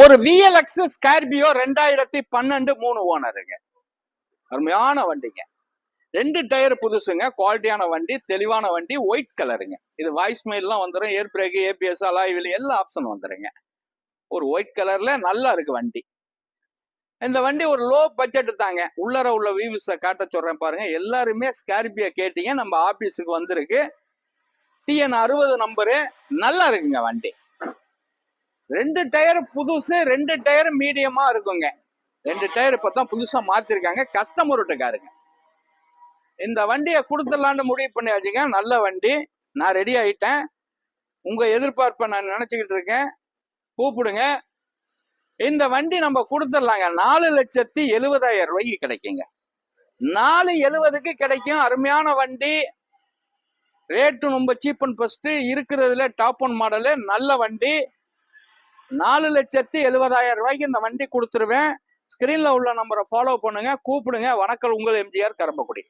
ஒரு VLX Scorpio 2012 3 ஓனருங்க. அருமையான வண்டிங்க. 2 டயர் புதுசுங்க. குவாலிட்டியான வண்டி, தெளிவான வண்டி, ஒயிட் கலருங்க. இது வாய்ஸ் மெயில்லாம் வந்துடும், air brake, ABS, alloy wheel எல்லா ஆப்ஷன் வந்துருங்க. ஒரு ஒயிட் கலர்ல நல்லா இருக்கு வண்டி. இந்த வண்டி ஒரு லோ பட்ஜெட் தாங்க. உள்ளர உள்ள வியூஸை காட்ட சொல்றேன் பாருங்க. எல்லாருமே ஸ்கார்பியோ கேட்டீங்க, நம்ம ஆபீஸுக்கு வந்திருக்கு. TN 60 number. நல்லா இருக்குங்க வண்டி. 2 டயர் புதுசு, 2 டயர் மீடியமா இருக்குங்க. 2 டயர் இப்பதான் புதுசா மாத்திருக்காங்க. கஸ்டமர்கிட்ட காருங்க. இந்த வண்டியை கொடுத்துடலான்னு முடிவு பண்ணியாச்சுங்க. நல்ல வண்டி. நான் ரெடி ஆயிட்டேன். உங்க எதிர்பார்ப்பை நான் நினைச்சுக்கிட்டு இருக்கேன். கூப்பிடுங்க. இந்த வண்டி நம்ம கொடுத்துடலாங்க. 4,70,000 ரூபாய்க்கு கிடைக்குங்க. 4,70,000க்கு கிடைக்கும். அருமையான வண்டி. ரேட்டு ரொம்ப சீப் அண்ட் பெஸ்ட். இருக்கிறதுல டாப் ஒன் மாடலு. நல்ல வண்டி. 4,70,000 ரூபாய்க்கு இந்த வண்டி கொடுத்துருவேன். ஸ்கிரீன்ல உள்ள நம்பரை ஃபாலோ பண்ணுங்க, கூப்பிடுங்க. வணக்கம், உங்கள் எம்ஜிஆர் கரம்பக்குடி.